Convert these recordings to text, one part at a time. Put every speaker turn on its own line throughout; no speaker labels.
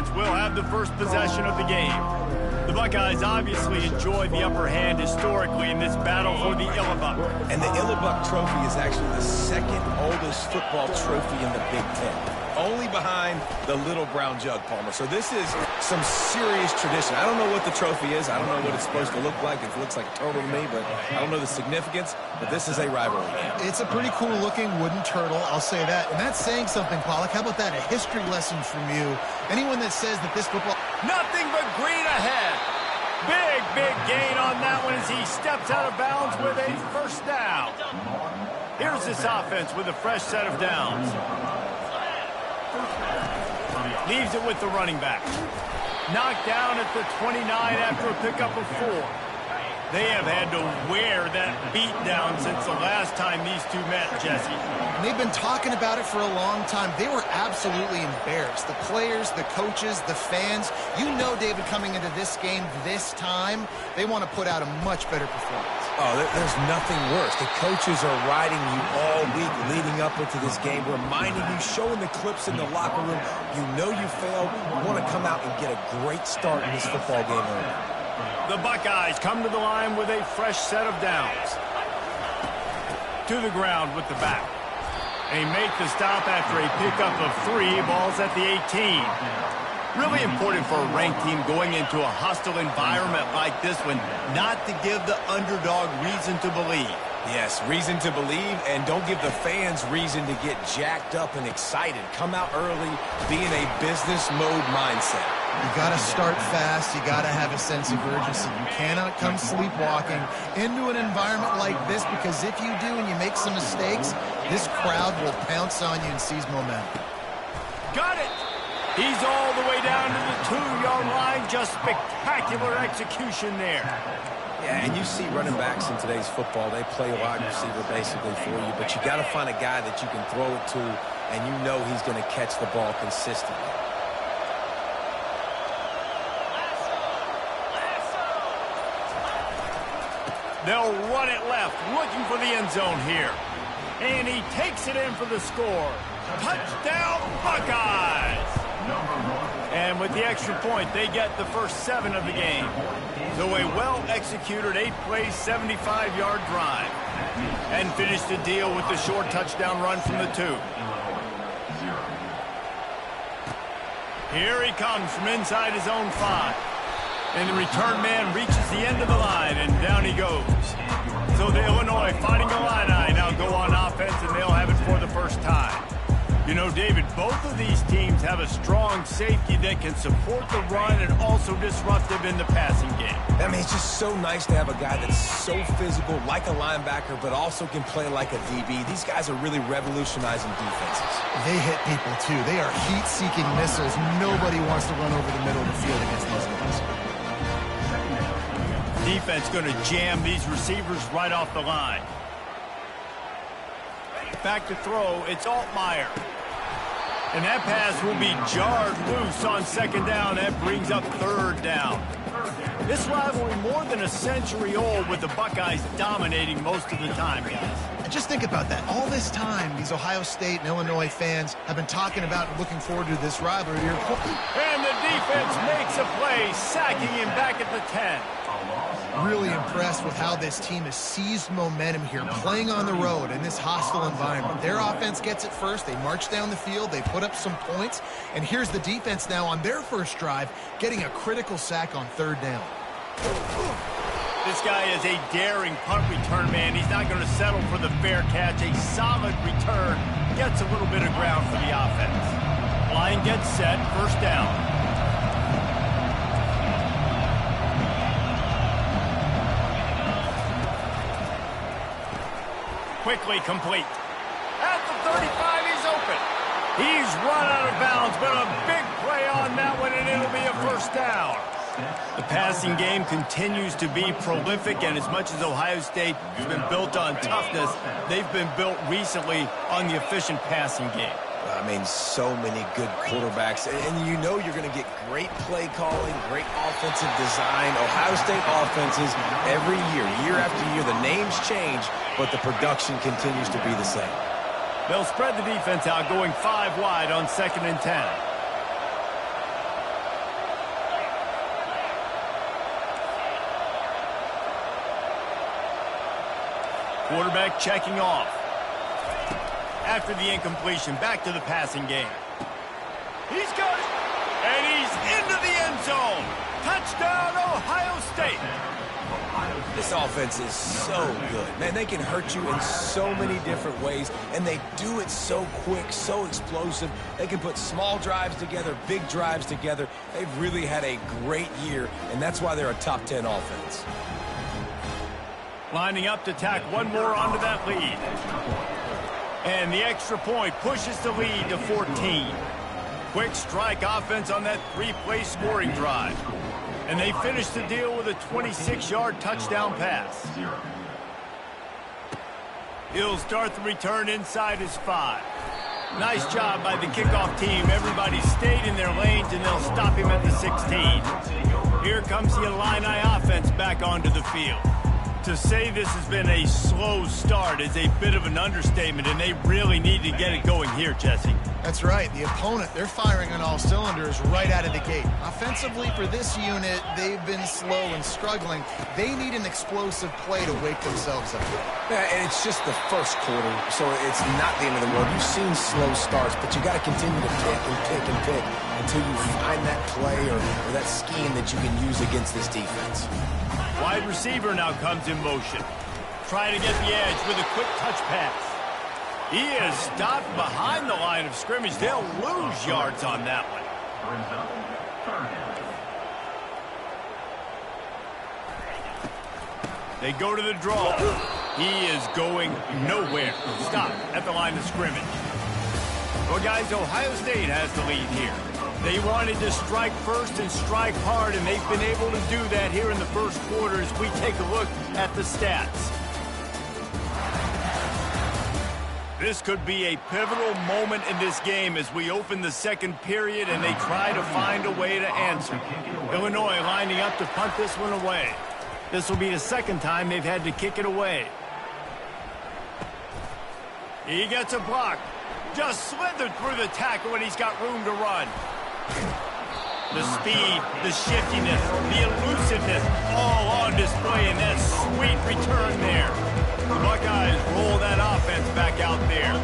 defense will have the first possession of the game. The Buckeyes obviously enjoyed the upper hand historically in this battle for the Illibuck.
And the Illibuck trophy is actually the second oldest football trophy in the Big Ten. Only behind the Little Brown Jug, Palmer. So this is some serious tradition. I don't know what the trophy is. I don't know what it's supposed to look like. It looks like a turtle to me, but I don't know the significance. But this is a rivalry game.
It's a pretty cool-looking wooden turtle, I'll say that. And that's saying something, Pollock. How about that? A history lesson from you. Anyone that says that this football...
Nothing but green ahead. Big gain on that one as he steps out of bounds with a first down. Here's this offense with a fresh set of downs. Leaves it with the running back. Knocked down at the 29 after a pickup of 4. They have had to wear that beat down since the last time these two met, Jesse.
And they've been talking about it for a long time. They were absolutely embarrassed. The players, the coaches, the fans. You know, David, coming into this game this time, they want to put out a much better performance.
Oh, there's nothing worse. The coaches are riding you all week leading up into this game, reminding you, showing the clips in the locker room. You know you failed. You want to come out and get a great start in this football game early.
The Buckeyes come to the line with a fresh set of downs. To the ground with the back. They make the stop after a pickup of 3. Ball's at the 18. Really important for a ranked team going into a hostile environment like this one, not to give the underdog reason to believe.
Yes, reason to believe, and don't give the fans reason to get jacked up and excited. Come out early, be in a business mode mindset.
You got to start fast. You got to have a sense of urgency. You cannot come sleepwalking into an environment like this, because if you do and you make some mistakes, this crowd will pounce on you and seize momentum.
Got it! He's all the way down to the 2-yard line. Just spectacular execution there.
Yeah, and you see running backs in today's football, they play wide receiver basically for you, but you got to find a guy that you can throw it to, and you know he's going to catch the ball consistently.
They'll run it left, looking for the end zone here. And he takes it in for the score. Touchdown, Buckeyes! And with the extra point, they get the first 7 of the game. So a well-executed 8-play, 75-yard drive. And finish the deal with the short touchdown run from the 2. Here he comes from inside his own 5. And the return man reaches the end of the line, and down he goes. So the Illinois Fighting Illini now go on offense, and they'll have it for the first time. You know, David, both of these teams have a strong safety that can support the run and also disruptive in the passing game.
I mean, it's just so nice to have a guy that's so physical, like a linebacker, but also can play like a DB. These guys are really revolutionizing defenses.
They hit people, too. They are heat-seeking missiles. Nobody wants to run over the middle of the field against these guys.
Defense going to jam these receivers right off the line. Back to throw, it's Altmaier. And that pass will be jarred loose on second down. That brings up third down. This rivalry more than a century old, with the Buckeyes dominating most of the time, guys.
And just think about that. All this time, these Ohio State and Illinois fans have been talking about and looking forward to this rivalry.
And the defense makes a play, sacking him back at the 10.
Really impressed with how this team has seized momentum here, playing on the road in this hostile environment. Their offense gets it first. They march down the field. They put up some points. And here's the defense now on their first drive, getting a critical sack on third down.
This guy is a daring punt return man. He's not going to settle for the fair catch. A solid return. Gets a little bit of ground for the offense. Line gets set. First down. Quickly complete. At the 35, he's open. He's run out of bounds, but a big play on that one, and it'll be a first down. The passing game continues to be prolific, and as much as Ohio State has been built on toughness, they've been built recently on the efficient passing game.
I mean, so many good quarterbacks, and you know you're going to get great play calling, great offensive design. Ohio State offenses every year after year, the names change, but the production continues to be the same.
They'll spread the defense out, going 5 wide on 2nd and 10. Quarterback checking off. After the incompletion, back to the passing game. He's got it. And he's into the end zone. Touchdown, Ohio State.
This offense is so good. Man, they can hurt you in so many different ways, and they do it so quick, so explosive. They can put small drives together, big drives together. They've really had a great year, and that's why they're a top 10 offense.
Lining up to tack one more onto that lead. And the extra point pushes the lead to 14. Quick strike offense on that three-play scoring drive. And they finish the deal with a 26-yard touchdown pass. He'll start the return inside his 5. Nice job by the kickoff team. Everybody stayed in their lanes, and they'll stop him at the 16. Here comes the Illini offense back onto the field. To say this has been a slow start is a bit of an understatement, and they really need to get it going here, Jesse.
That's right. The opponent, they're firing on all cylinders right out of the gate. Offensively for this unit, they've been slow and struggling. They need an explosive play to wake themselves up.
Yeah, and it's just the first quarter, so it's not the end of the world. You've seen slow starts, but you got to continue to pick and pick and pick until you find that play or that scheme that you can use against this defense.
Wide receiver now comes in motion. Trying to get the edge with a quick touch pass. He is stopped behind the line of scrimmage. They'll lose yards on that one. They go to the draw. He is going nowhere. Stop at the line of scrimmage. Well, guys, Ohio State has the lead here. They wanted to strike first and strike hard, and they've been able to do that here in the first quarter as we take a look at the stats. This could be a pivotal moment in this game as we open the second period and they try to find a way to answer. Illinois lining up to punt this one away. This will be the second time they've had to kick it away. He gets a block. Just slithered through the tackle and he's got room to run. The speed, the shiftiness, the elusiveness, all on display in that sweet return there. The Buckeyes roll that offense back out there.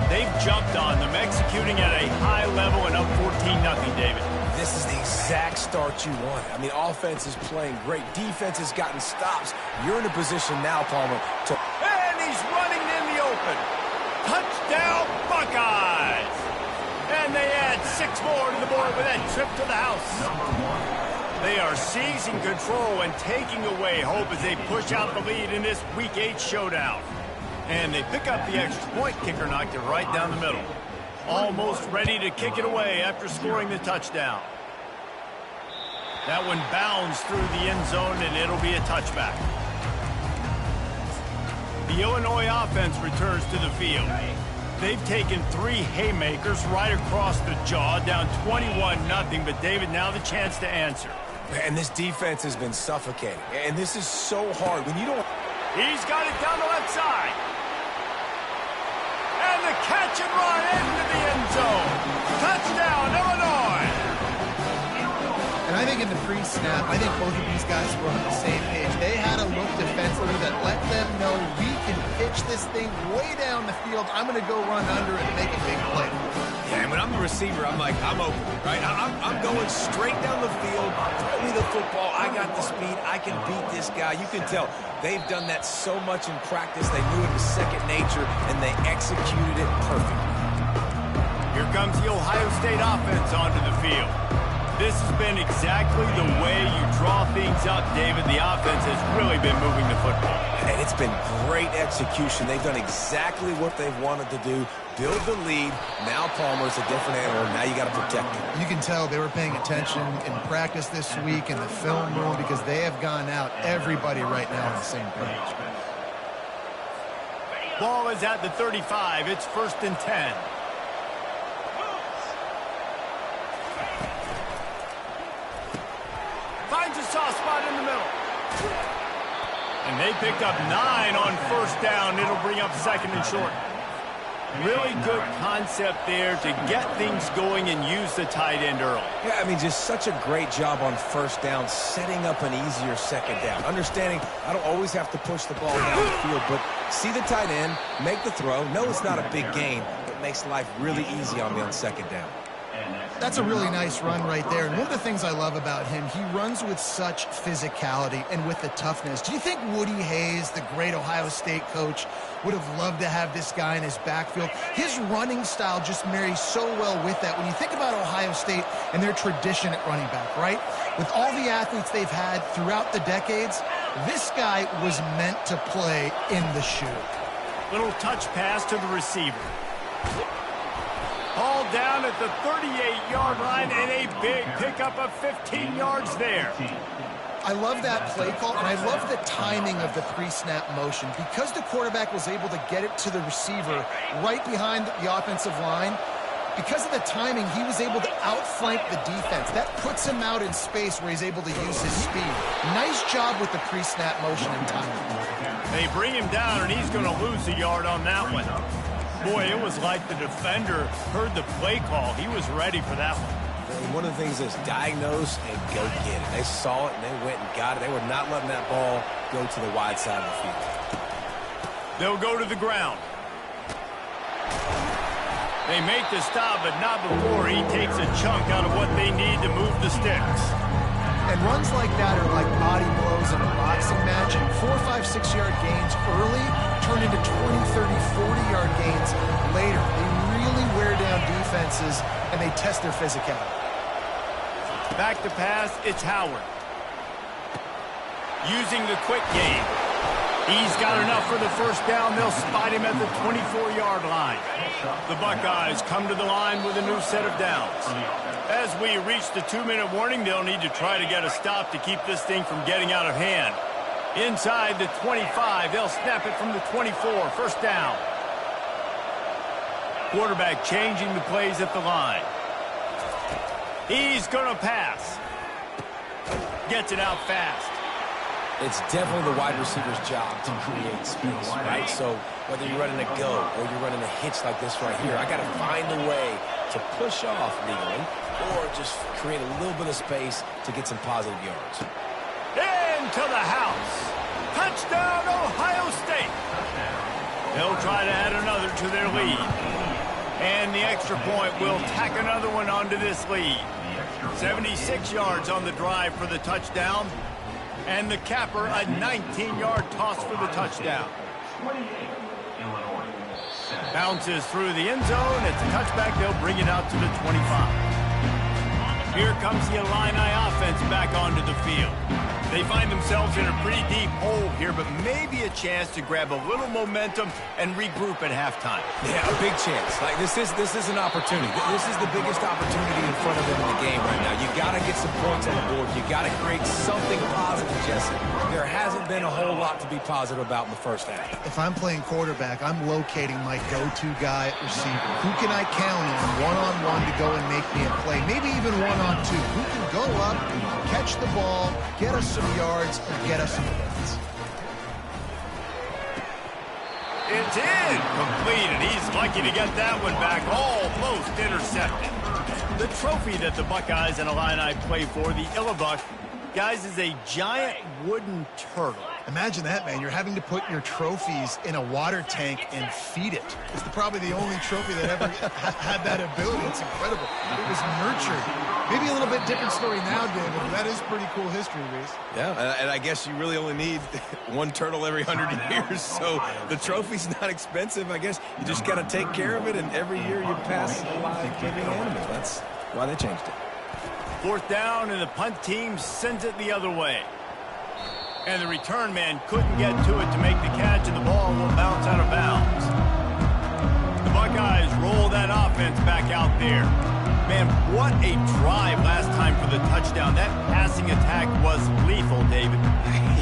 They've jumped on them, executing at a high level and up 14-0, David.
This is the exact start you want. I mean, offense is playing great. Defense has gotten stops. You're in a position now, Palmer, to...
And he's running in the open. Touchdown, Buckeyes! And they add 6 more to the board with that trip to the house. They are seizing control and taking away hope as they push out the lead in this Week 8 showdown. And they pick up the extra point. Kicker knocked it right down the middle. Almost ready to kick it away after scoring the touchdown. That one bounds through the end zone, and it'll be a touchback. The Illinois offense returns to the field. They've taken 3 haymakers right across the jaw, down 21-0, but David, now the chance to answer.
And this defense has been suffocating. And this is so hard when you don't...
He's got it down the left side. And the catch and run into the end zone. Touchdown, Illinois.
And I think in the pre-snap, I think both of these guys were on the same page. They had a look defensively that let them know we can pitch this thing way down the field. I'm going to go run under it and make a big play.
Yeah, and when I'm the receiver, I'm like, I'm open, right? I'm going straight down the field. Throw me the football. I got the speed. I can beat this guy. You can tell they've done that so much in practice. They knew it was second nature, and they executed it perfectly.
Here comes the Ohio State offense onto the field. This has been exactly the way you draw things up, David. The offense has really been moving the football.
And it's been great execution. They've done exactly what they've wanted to do. Build the lead. Now Palmer's a different animal. Now you got to protect him.
You can tell they were paying attention in practice this week in the film room because they have gone out, everybody right now on the same page.
Ball is at the 35. It's 1st and 10. Finds a soft spot in the middle. And they picked up 9 on 1st down. It'll bring up 2nd and short. Really good concept there to get things going and use the tight end early.
Yeah, I mean, just such a great job on 1st down, setting up an easier 2nd down. Understanding I don't always have to push the ball down the field, but See the tight end, make the throw. No, it's not a big gain, but makes life really easy on me on second down.
That's a really nice run right there. And one of the things I love about him, he runs with such physicality and with the toughness. Do you think Woody Hayes, the great Ohio State coach, would have loved to have this guy in his backfield? His running style just marries so well with that. When you think about Ohio State and their tradition at running back, right? With all the athletes they've had throughout the decades, this guy was meant to play in the shoe.
Little touch pass to the receiver. Ball down at the 38-yard line, and a big pickup of 15 yards there.
I love that play call, and I love the timing of the pre-snap motion. Because the quarterback was able to get it to the receiver right behind the offensive line, because of the timing, he was able to outflank the defense. That puts him out in space where he's able to use his speed. Nice job with the pre-snap motion and timing.
They bring him down, and he's going to lose a yard on that one. Boy, it was like the defender heard the play call. He was ready for that one.
And one of the things is diagnose and go get it. They saw it, and they went and got it. They were not letting that ball go to the wide side of the field.
They'll go to the ground. They make the stop, but not before he takes a chunk out of what they need to move the sticks.
And runs like that are like body blows in a boxing match. 4, 5, 6-yard gains early turn into 20, 30, 40-yard gains later. They really wear down defenses, and they test their physicality.
Back to pass, it's Howard. Using the quick game. He's got enough for the first down. They'll spot him at the 24-yard line. The Buckeyes come to the line with a new set of downs. As we reach the 2-minute warning, they'll need to try to get a stop to keep this thing from getting out of hand. Inside the 25, they'll snap it from the 24. First down. Quarterback changing the plays at the line. He's going to pass. Gets it out fast.
It's definitely the wide receiver's job to create space, right? So whether you're running a go or you're running a hitch like this right here, I got to find a way to push off legally or just create a little bit of space to get some positive yards.
Into the house. Touchdown, Ohio State. They'll try to add another to their lead. And the extra point will tack another one onto this lead. 76 yards on the drive for the touchdown. And the capper, a 19-yard toss for the touchdown. Bounces through the end zone. It's a touchback. They'll bring it out to the 25. Here comes the Illini offense back onto the field. They find themselves in a pretty deep hole here, but maybe a chance to grab a little momentum and regroup at halftime.
Yeah, a big chance. Like this is an opportunity. This is the biggest opportunity in front of them in the game right now. You got to get some points on the board. You got to create something positive, Jesse. There hasn't been a whole lot to be positive about in the first half.
If I'm playing quarterback, I'm locating my go-to guy at receiver. Who can I count on one-on-one to go and make me a play? Maybe even one-on-two. Who can go up, catch the ball, get us some yards, and get us some points.
It's in. Completed. He's lucky to get that one back. Almost intercepted. The trophy that the Buckeyes and Illini play for, the Illabuck, guys, is a giant wooden turtle.
Imagine that, man. You're having to put your trophies in a water tank and feed it. It's probably the only trophy that ever had that ability. It's incredible. It was nurtured. Maybe a little bit different story now, David, but that is pretty cool history, Reese.
Yeah, and I guess you really only need one turtle every 100 years, so the trophy's not expensive. I guess you just got to take care of it, and every year you pass a live living animal. That's why they changed it.
Fourth down, and the punt team sends it the other way. And the return man couldn't get to it to make the catch, and the ball will bounce out of bounds. The Buckeyes roll that offense back out there. Man, what a drive last time for the touchdown. That passing attack was lethal, David.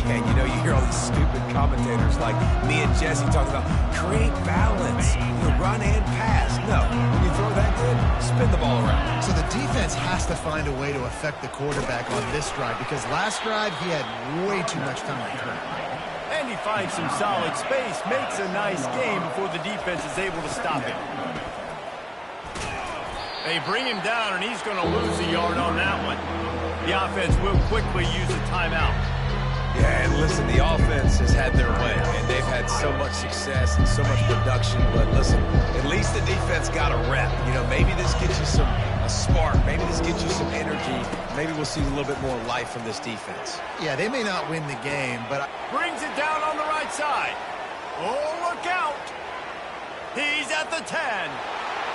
Yeah, you know, you hear all these stupid commentators like me and Jesse talking about create balance, run and pass. No, when you throw that good, spin the ball around.
So the defense has to find a way to affect the quarterback on this drive, because last drive he had way too much time to throw.
And he finds some solid space, makes a nice game before the defense is able to stop him. They bring him down, and he's going to lose a yard on that one. The offense will quickly use a timeout.
Yeah, and listen, the offense has had their way, and they've had so much success and so much production. But listen, at least the defense got a rep. You know, maybe this gets you a spark. Maybe this gets you some energy. Maybe we'll see a little bit more life from this defense.
Yeah, they may not win the game, but...
Brings it down on the right side. Oh, look out. He's at the 10.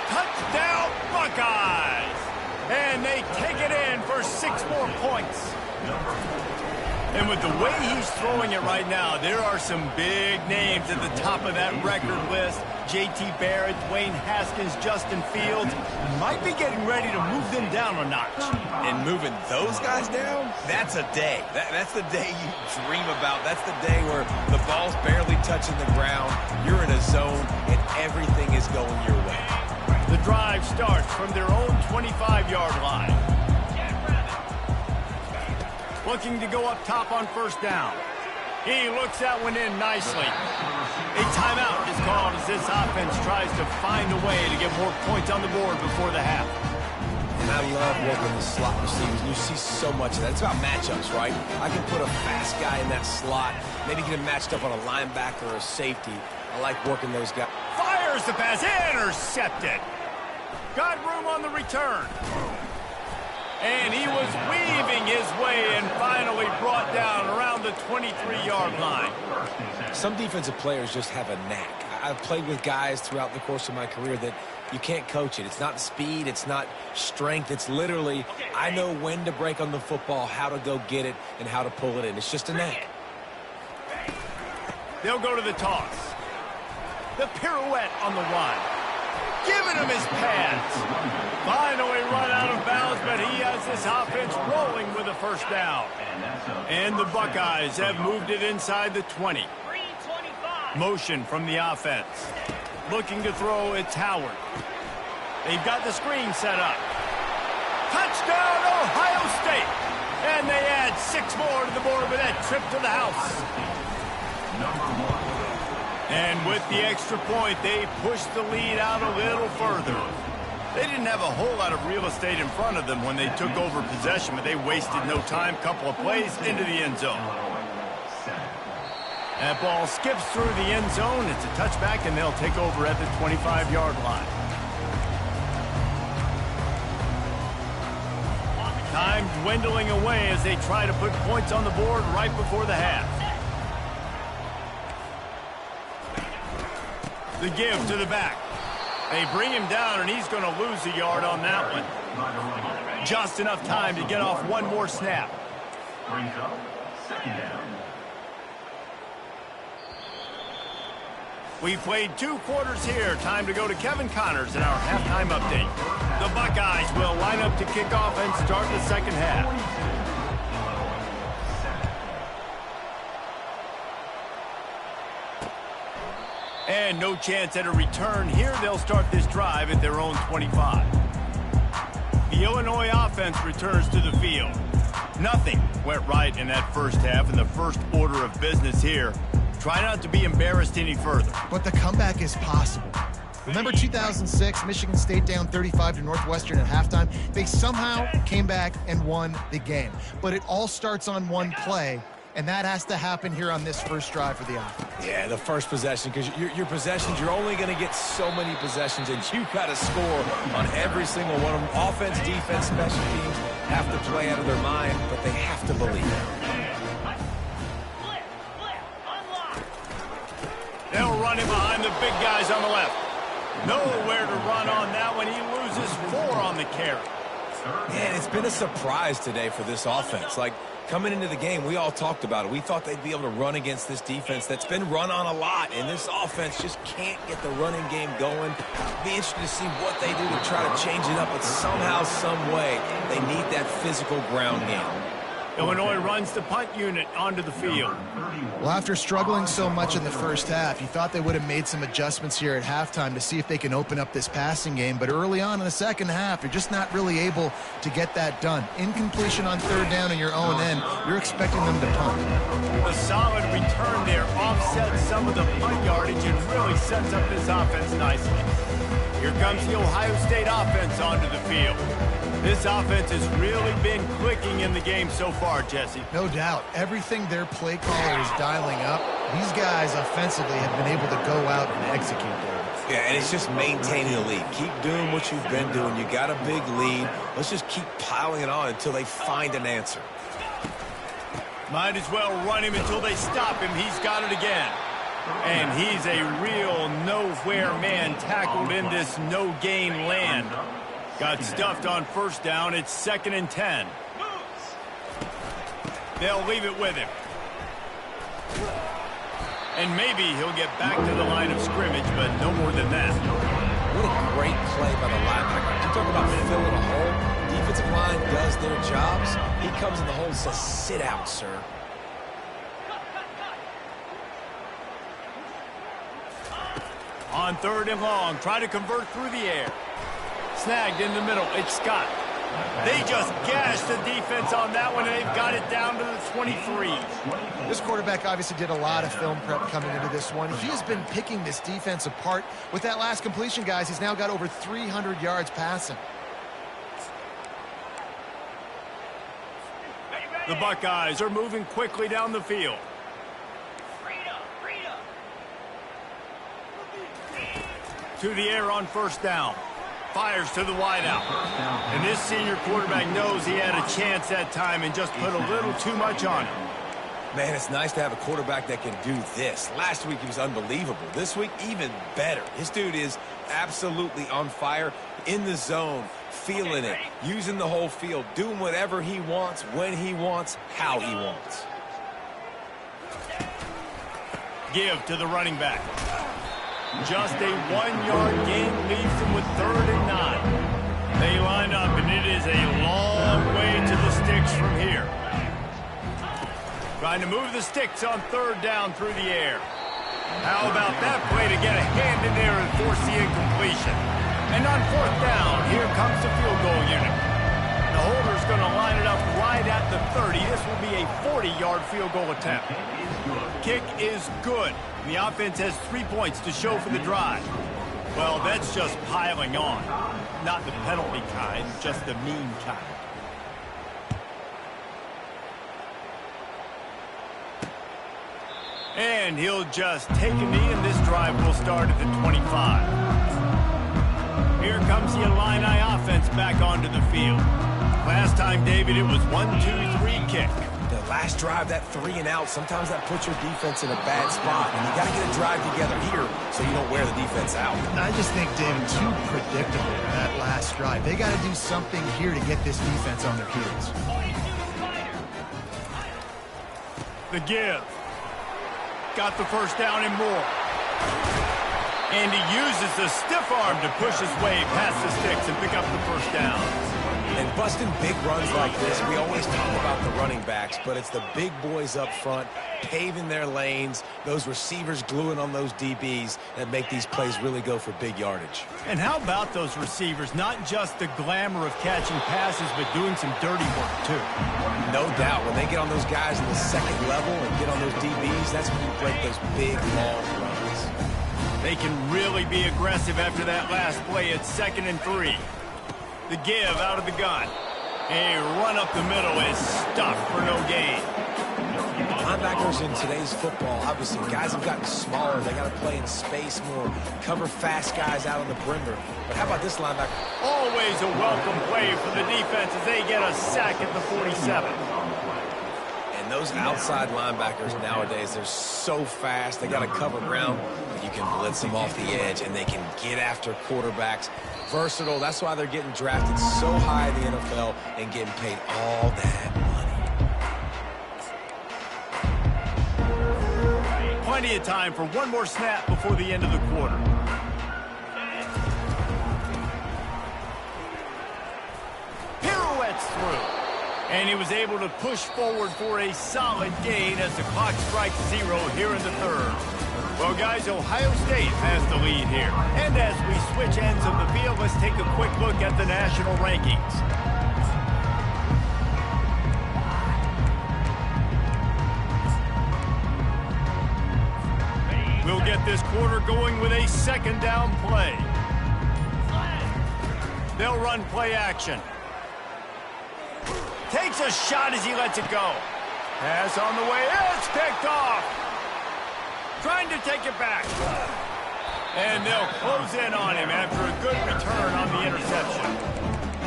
Touchdown, Buckeyes. And they take it in for 6 more points. And with the way he's throwing it right now, there are some big names at the top of that record list. J.T. Barrett, Dwayne Haskins, Justin Fields might be getting ready to move them down a notch.
And moving those guys down, that's a day. That's the day you dream about. That's the day where the ball's barely touching the ground, you're in a zone, and everything is going your way.
The drive starts from their own 25-yard line. Looking to go up top on first down. He looks that one in nicely. A timeout is called as this offense tries to find a way to get more points on the board before the half.
And I love working the slot receivers. You see so much of that. It's about matchups, right? I can put a fast guy in that slot, maybe get him matched up on a linebacker or a safety. I like working those guys.
Fires the pass, intercepted. Got room on the return. And he was weaving his way and finally brought down around the 23-yard line.
Some defensive players just have a knack. I've played with guys throughout the course of my career that you can't coach it. It's not speed. It's not strength. It's literally, I know when to break on the football, how to go get it, and how to pull it in. It's just a knack.
They'll go to the toss. The pirouette on the run. Giving him his pads. Finally run out of bounds, but he has this offense rolling with a first down. And the Buckeyes have moved it inside the 20. Motion from the offense. Looking to throw, it's Howard. They've got the screen set up. Touchdown, Ohio State. And they add 6 more to the board with that trip to the house. And with the extra point, they push the lead out a little further. They didn't have a whole lot of real estate in front of them when they took over possession, but they wasted no time. Couple of plays into the end zone. That ball skips through the end zone. It's a touchback, and they'll take over at the 25-yard line. Time dwindling away as they try to put points on the board right before the half. The give to the back. They bring him down, and he's going to lose a yard on that one. Just enough time to get off one more snap. Brings up second down. We played 2 quarters here. Time to go to Kevin Connors in our halftime update. The Buckeyes will line up to kick off and start the second half. And no chance at a return here. They'll start this drive at their own 25. The Illinois offense returns to the field. Nothing went right in that first half, and the first order of business here. Try not to be embarrassed any further.
But the comeback is possible. Remember 2006, Michigan State down 35 to Northwestern at halftime? They somehow came back and won the game. But it all starts on one play, and that has to happen here on this first drive for the offense.
Yeah, the first possession, because your possessions, you're only going to get so many possessions, and you got to score on every single one of them. Offense, defense, special teams have to play out of their mind, but they have to believe.
They'll run him behind the big guys on the left. Nowhere to run on that one. He loses 4 on the carry.
Man, it's been a surprise today for this offense. Like, coming into the game, we all talked about it. We thought they'd be able to run against this defense that's been run on a lot, and this offense just can't get the running game going. Be interested to see what they do to try to change it up, but somehow, some way, they need that physical ground game.
Illinois runs the punt unit onto the field.
Well, after struggling so much in the first half, you thought they would have made some adjustments here at halftime to see if they can open up this passing game. But early on in the second half, you're just not really able to get that done. Incompletion on third down in your own end, you're expecting them to punt.
A solid return there offsets some of the punt yardage and really sets up this offense nicely. Here comes the Ohio State offense onto the field. This offense has really been clicking in the game so far, Jesse.
No doubt. Everything their play caller is dialing up, these guys offensively have been able to go out and execute there.
Yeah, and it's just maintaining the lead. Keep doing what you've been doing. You got a big lead. Let's just keep piling it on until they find an answer.
Might as well run him until they stop him. He's got it again. And he's a real nowhere man tackled in this no-gain land. Got stuffed on first down. It's 2nd and 10. They'll leave it with him. And maybe he'll get back to the line of scrimmage, but no more than that.
What a great play by the linebacker. You talk about filling a hole. Defensive line does their jobs. He comes in the hole and says, sit out, sir.
On 3rd and long, try to convert through the air. Snagged in the middle. It's Scott. They just gashed the defense on that one, and they've got it down to the 23.
This quarterback obviously did a lot of film prep coming into this one. He has been picking this defense apart. With that last completion, guys, he's now got over 300 yards passing.
The Buckeyes are moving quickly down the field. To the air on first down. Fires to the wideout. And this senior quarterback knows he had a chance that time and just put a little too much on it.
Man, it's nice to have a quarterback that can do this. Last week he was unbelievable. This week, even better. This dude is absolutely on fire, in the zone, feeling it, using the whole field, doing whatever he wants, when he wants, how he wants.
Give to the running back. Just a 1-yard gain leaves them with 3rd and 9. They line up, and it is a long way to the sticks from here. Trying to move the sticks on 3rd down through the air. How about that play to get a hand in there and force the incompletion? And on 4th down, here comes the field goal unit. The holder's going to line it up right at the 30. This will be a 40-yard field goal attempt. Kick is good. The offense has 3 points to show for the drive. Well, that's just piling on. Not the penalty kind, just the mean kind. And he'll just take a knee, and this drive will start at the 25. Here comes the Illini offense back onto the field. Last time, David, it was 1-2-3 kick.
The last drive, that 3 and out, sometimes that puts your defense in a bad spot. And you got to get a drive together here so you don't wear the defense out.
I just think, David, too predictable, that last drive. They got to do something here to get this defense on their heels.
The give. Got the first down and more. And he uses the stiff arm to push his way past the sticks and pick up the first down.
And busting big runs like this, we always talk about the running backs, but it's the big boys up front, paving their lanes, those receivers gluing on those DBs that make these plays really go for big yardage.
And how about those receivers? Not just the glamour of catching passes, but doing some dirty work, too.
No doubt. When they get on those guys in the second level and get on those DBs, that's when you break those big, long runs.
They can really be aggressive after that last play. It's 2nd and 3. The give out of the gun. A run up the middle is stuffed for no gain.
Linebackers in today's football, obviously, guys have gotten smaller. They got to play in space more, cover fast guys out on the perimeter. But how about this linebacker?
Always a welcome play for the defense as they get a sack at the 47.
And those outside linebackers nowadays, they're so fast. They got to cover ground. You can blitz them off the edge, and they can get after quarterbacks. Versatile. That's why they're getting drafted so high in the NFL and getting paid all that money.
Plenty of time for one more snap before the end of the quarter. Pirouettes through. And he was able to push forward for a solid gain as the clock strikes 0 here in the 3rd. Well, guys, Ohio State has the lead here. And as we switch ends of the field, let's take a quick look at the national rankings. We'll get this quarter going with a 2nd down play. They'll run play action. Takes a shot as he lets it go. Pass on the way. It's picked off. Trying to take it back. And they'll close in on him after a good return on the interception.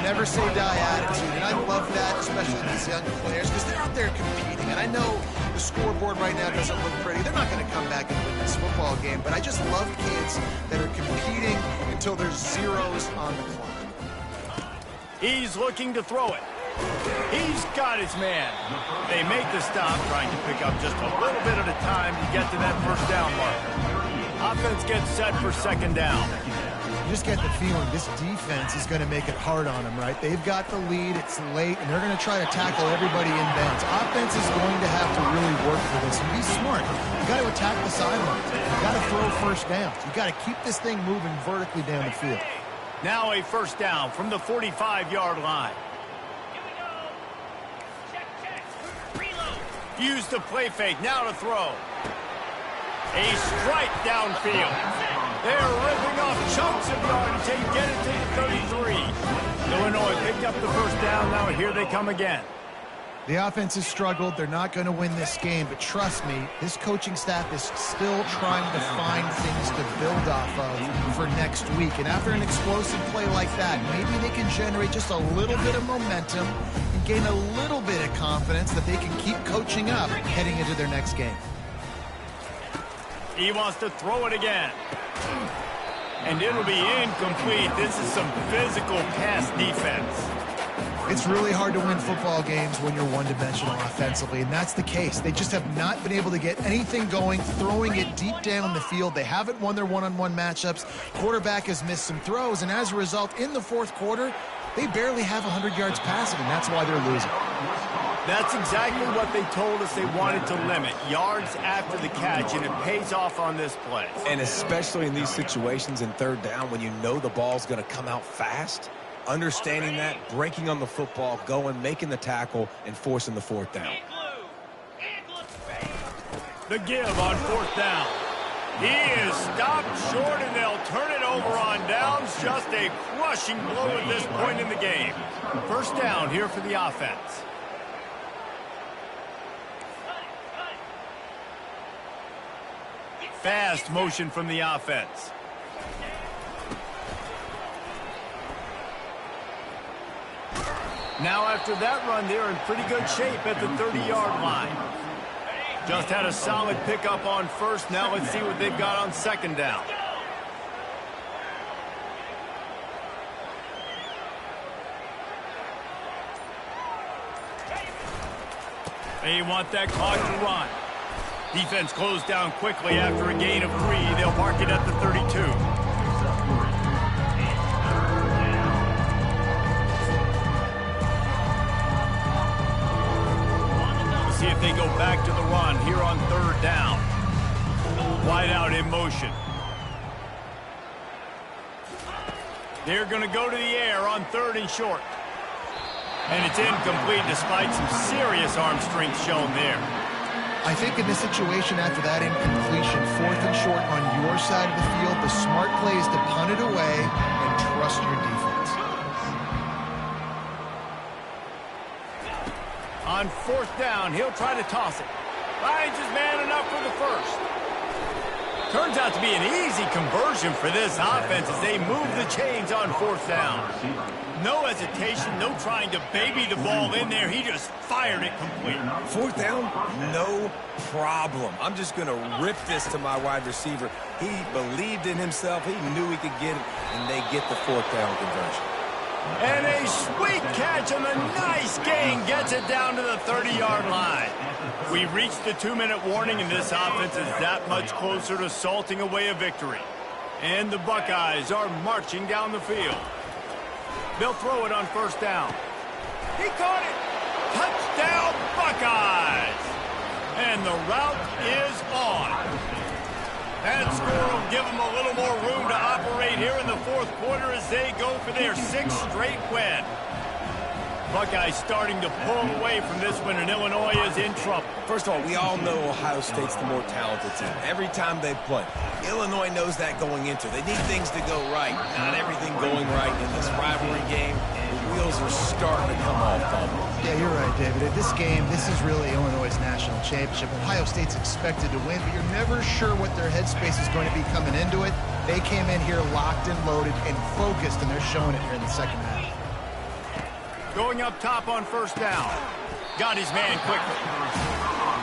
Never say die attitude, and I love that, especially these young players, because they're out there competing. And I know the scoreboard right now doesn't look pretty. They're not going to come back and win this football game, but I just love kids that are competing until there's zeros on the clock.
He's looking to throw it. He's got his man. They make the stop, trying to pick up just a little bit at a time to get to that first down marker. Offense gets set for second down.
You just get the feeling this defense is going to make it hard on them, right? They've got the lead, it's late, and they're going to try to tackle everybody inbounds. Offense is going to have to really work for this and be smart. You got to attack the sidelines. You got to throw first downs. You got to keep this thing moving vertically down the field.
Now a first down from the 45-yard line. Use the play fake, now to throw. A strike downfield. They're ripping off chunks of yardage. They get it to the 33. Illinois picked up the first down. Now here they come again.
The offense has struggled. They're not going to win this game, but trust me, this coaching staff is still trying to find things to build off of for next week. And after an explosive play like that, maybe they can generate just a little bit of momentum and gain a little bit of confidence that they can keep coaching up heading into their next game.
He wants to throw it again. And it'll be incomplete. This is some physical pass defense.
It's really hard to win football games when you're one-dimensional offensively, and that's the case. They just have not been able to get anything going, throwing it deep down the field. They haven't won their one-on-one matchups. Quarterback has missed some throws, and as a result, in the fourth quarter, they barely have 100 yards passing, and that's why they're losing.
That's exactly what they told us they wanted to limit, yards after the catch, and it pays off on this play.
And especially in these situations in third down when you know the ball's going to come out fast, understanding that, breaking on the football, going, making the tackle, and forcing the fourth down.
The give on fourth down. He is stopped short, and they'll turn it over on downs. Just a crushing blow at this point in the game. First down here for the offense. Fast motion from the offense. Now after that run, they're in pretty good shape at the 30-yard line. Just had a solid pickup on first. Now let's see what they've got on second down. They want that clock to run. Defense closed down quickly after a gain of 3. They'll mark it at the 32. We'll see if they go back to the run here on third down. Wide out in motion. They're going to go to the air on third and short. And it's incomplete despite some serious arm strength shown there.
I think in this situation after that incompletion, fourth and short on your side of the field, the smart play is to punt it away and trust your defense.
On fourth down, he'll try to toss it. Finds his man enough for the first. Turns out to be an easy conversion for this offense as they move the chains on fourth down. No hesitation, no trying to baby the ball in there. He just fired it complete.
Fourth down, no problem. I'm just going to rip this to my wide receiver. He believed in himself. He knew he could get it, and they get the fourth down conversion.
And a sweet catch on the nice gain gets it down to the 30-yard line. We've reached the 2-minute warning, and this offense is that much closer to salting away a victory. And the Buckeyes are marching down the field. They'll throw it on first down. He caught it. Touchdown, Buckeyes. And the route is on. That score will give them a little more room to operate here in the fourth quarter as they go for their 6th straight win. Buckeyes starting to pull away from this one, and Illinois is in trouble.
First of all, we all know Ohio State's the more talented team. Every time they play, Illinois knows that going into. They need things to go right. Not everything going right in this rivalry game. The wheels are starting to come off, Tom.
Yeah, you're right, David. At this game, this is really Illinois' national championship. Ohio State's expected to win, but you're never sure what their headspace is going to be coming into it. They came in here locked and loaded and focused, and they're showing it here in the second half.
Going up top on first down. Got his man quickly.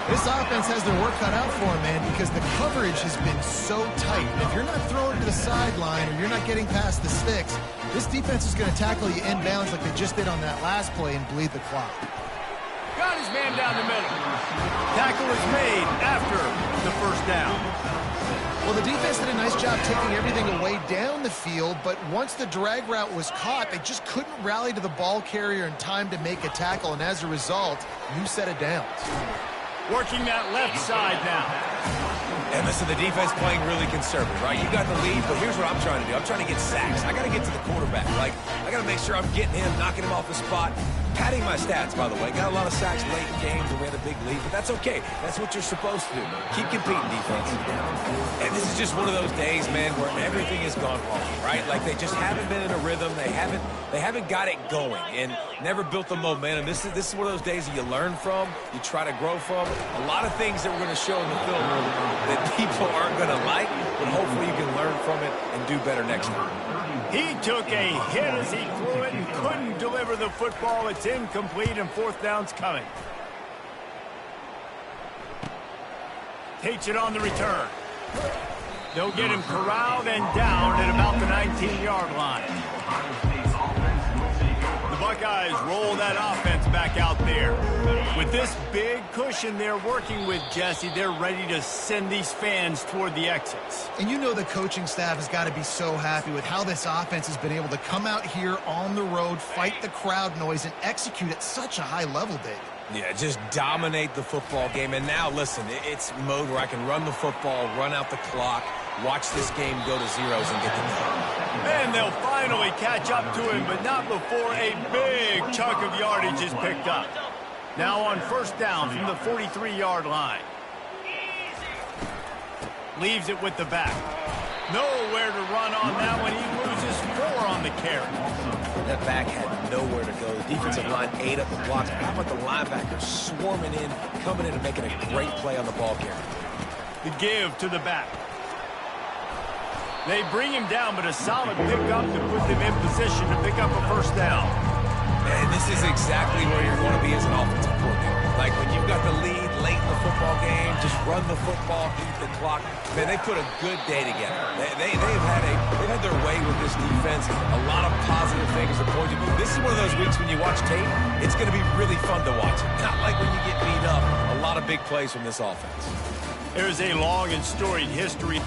This offense has their work cut out for them, man, because the coverage has been so tight. If you're not throwing to the sideline or you're not getting past the sticks, this defense is going to tackle you inbounds like they just did on that last play and bleed the clock.
Got his man down the middle. Tackle is made after the first down.
Well, the defense did a nice job taking everything away down the field, but once the drag route was caught, they just couldn't rally to the ball carrier in time to make a tackle, and as a result, new set of downs.
Working that left side now.
And listen, the defense playing really conservative, right? You got the lead, but here's what I'm trying to do. I'm trying to get sacks. I got to get to the quarterback. Like, I got to make sure I'm getting him, knocking him off the spot. Padding my stats, by the way. Got a lot of sacks late in games and we had a big lead, but that's okay. That's what you're supposed to do. Keep competing, defense. And this is just one of those days, man, where everything has gone wrong, right? Like they just haven't been in a rhythm. They haven't got it going and never built the momentum. This is one of those days that you learn from, you try to grow from. A lot of things that we're going to show in the film that people aren't going to like, but hopefully you can learn from it and do better next time.
He took a hit as he threw it and couldn't deliver the football. It's incomplete and fourth down's coming. Takes it on the return. They'll get him corralled and down at about the 19-yard line. The Buckeyes roll that offense back out there. With this big cushion they're working with, Jesse, they're ready to send these fans toward the exits.
And you know the coaching staff has got to be so happy with how this offense has been able to come out here on the road, fight the crowd noise, and execute at such a high level, Dave.
Yeah, just dominate the football game. And now, listen, it's mode where I can run the football, run out the clock, watch this game go to zeros and get the done.
And they'll finally catch up to him, but not before a big chunk of yardage is picked up. Now on first down from the 43-yard line. Leaves it with the back. Nowhere to run on that one. He loses 4 on the carry.
That back had nowhere to go. The defensive line ate up the blocks. How about the linebackers swarming in, coming in and making a great play on the ball carrier?
The give to the back. They bring him down, but a solid pickup to put them in position to pick up a first down.
And this is exactly where you're going to be as an offensive coordinator. Like when you've got the lead late in the football game, just run the football, eat the clock. Man, they put a good day together. They've had their way with this defense. A lot of positive things to point to. This is one of those weeks when you watch tape, it's going to be really fun to watch. Not like when you get beat up. A lot of big plays from this offense.
There's a long and storied history.